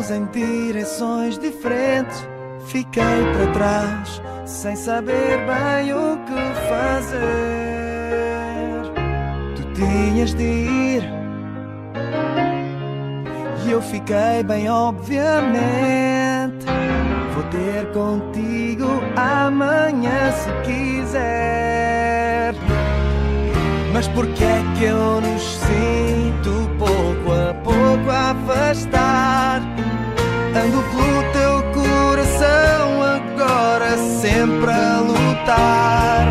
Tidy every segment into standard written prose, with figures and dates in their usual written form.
Fomos em direções diferentes. Fiquei para trás, sem saber bem o que fazer. Tu tinhas de ir e eu fiquei bem obviamente. Vou ter contigo amanhã se quiser. Mas porquê é que eu nos sinto pouco a pouco a afastar? Ando pelo teu coração agora sempre a lutar.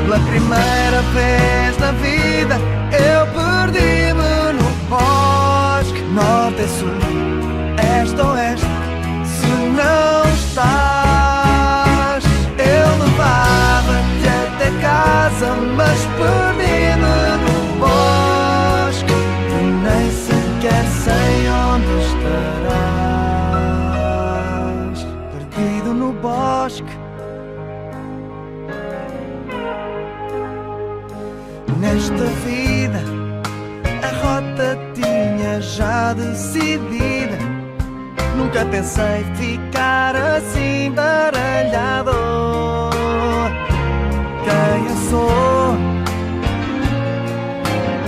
Pela primeira vez na vida eu perdi-me no bosque. Norte e sul, este ou oeste, se não estás eu levava-te até casa, mas perdi-me no bosque e nem sequer sei onde estarás. Perdido no bosque. Nesta vida a rota tinha já decidida. Nunca pensei ficar assim baralhado. Quem eu sou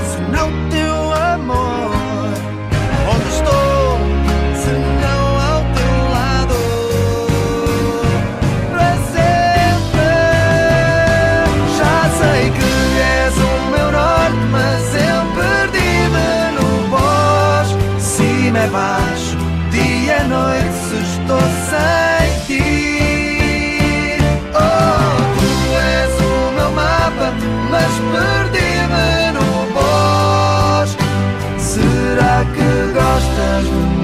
se não teu amor? Onde estou se não ao teu lado? Para sempre. Já sei que és o meu norte, mas eu perdi-me no bosque. Cima e baixo, dia e noite, se estou sem ti. Oh, tu és o meu mapa, mas perdi-me no bosque. Será que gostas de mim?